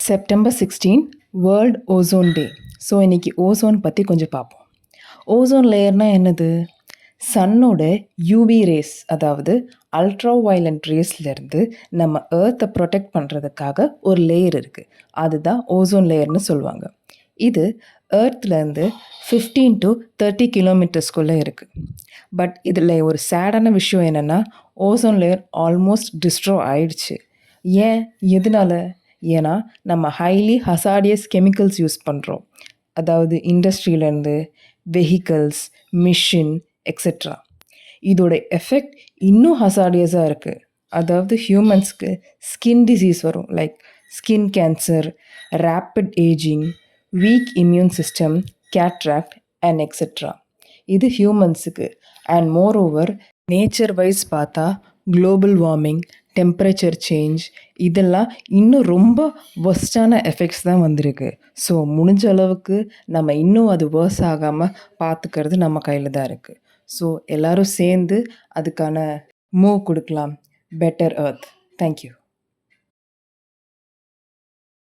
September 16 world ozone டே. So இன்றைக்கி ozone பற்றி கொஞ்சம் பார்ப்போம். ஓசோன் லேயர்னால் என்னது? சன்னோட யூவி ரேஸ், அதாவது அல்ட்ரா வயலண்ட் ரேஸ்லேருந்து நம்ம ஏர்த்தை ப்ரொடெக்ட் பண்ணுறதுக்காக ஒரு லேயர் இருக்குது. அதுதான் ஓசோன் லேயர்னு சொல்லுவாங்க. இது ஏர்த்லேருந்து 15 to 30 கிலோமீட்டர்ஸ்குள்ளே இருக்குது. பட் இதில் ஒரு சேடான விஷயம் என்னென்னா, ஓசோன் லேயர் ஆல்மோஸ்ட் டிஸ்ட்ரோ ஆயிடுச்சு. ஏன்? எதனால? ஏன்னா நம்ம ஹைலி ஹசார்டியஸ் கெமிக்கல்ஸ் யூஸ் பண்ணுறோம். அதாவது இண்டஸ்ட்ரியிலேருந்து வெஹிக்கல்ஸ், மிஷின் எக்ஸெட்ரா. இதோட எஃபெக்ட் இன்னும் ஹசார்டியஸாக இருக்குது. அதாவது ஹியூமன்ஸ்க்கு ஸ்கின் டிசீஸ் வரும், like skin cancer, rapid ageing, weak immune system, cataract and etcetera. இது ஹியூமன்ஸுக்கு. And moreover nature wise பார்த்தா குளோபல் வார்மிங், டெம்பரேச்சர் சேஞ்ச், இதெல்லாம் இன்னும் ரொம்ப ஒர்ஸ்டான எஃபெக்ட்ஸ் தான் வந்திருக்கு. ஸோ முடிஞ்ச அளவுக்கு நம்ம இன்னும் அது வேர்ஸ் ஆகாமல் பார்த்துக்கிறது நம்ம கையில் தான் இருக்குது. ஸோ எல்லோரும் சேர்ந்து அதுக்கான மூவ் கொடுக்கலாம். Better earth. தேங்க்யூ.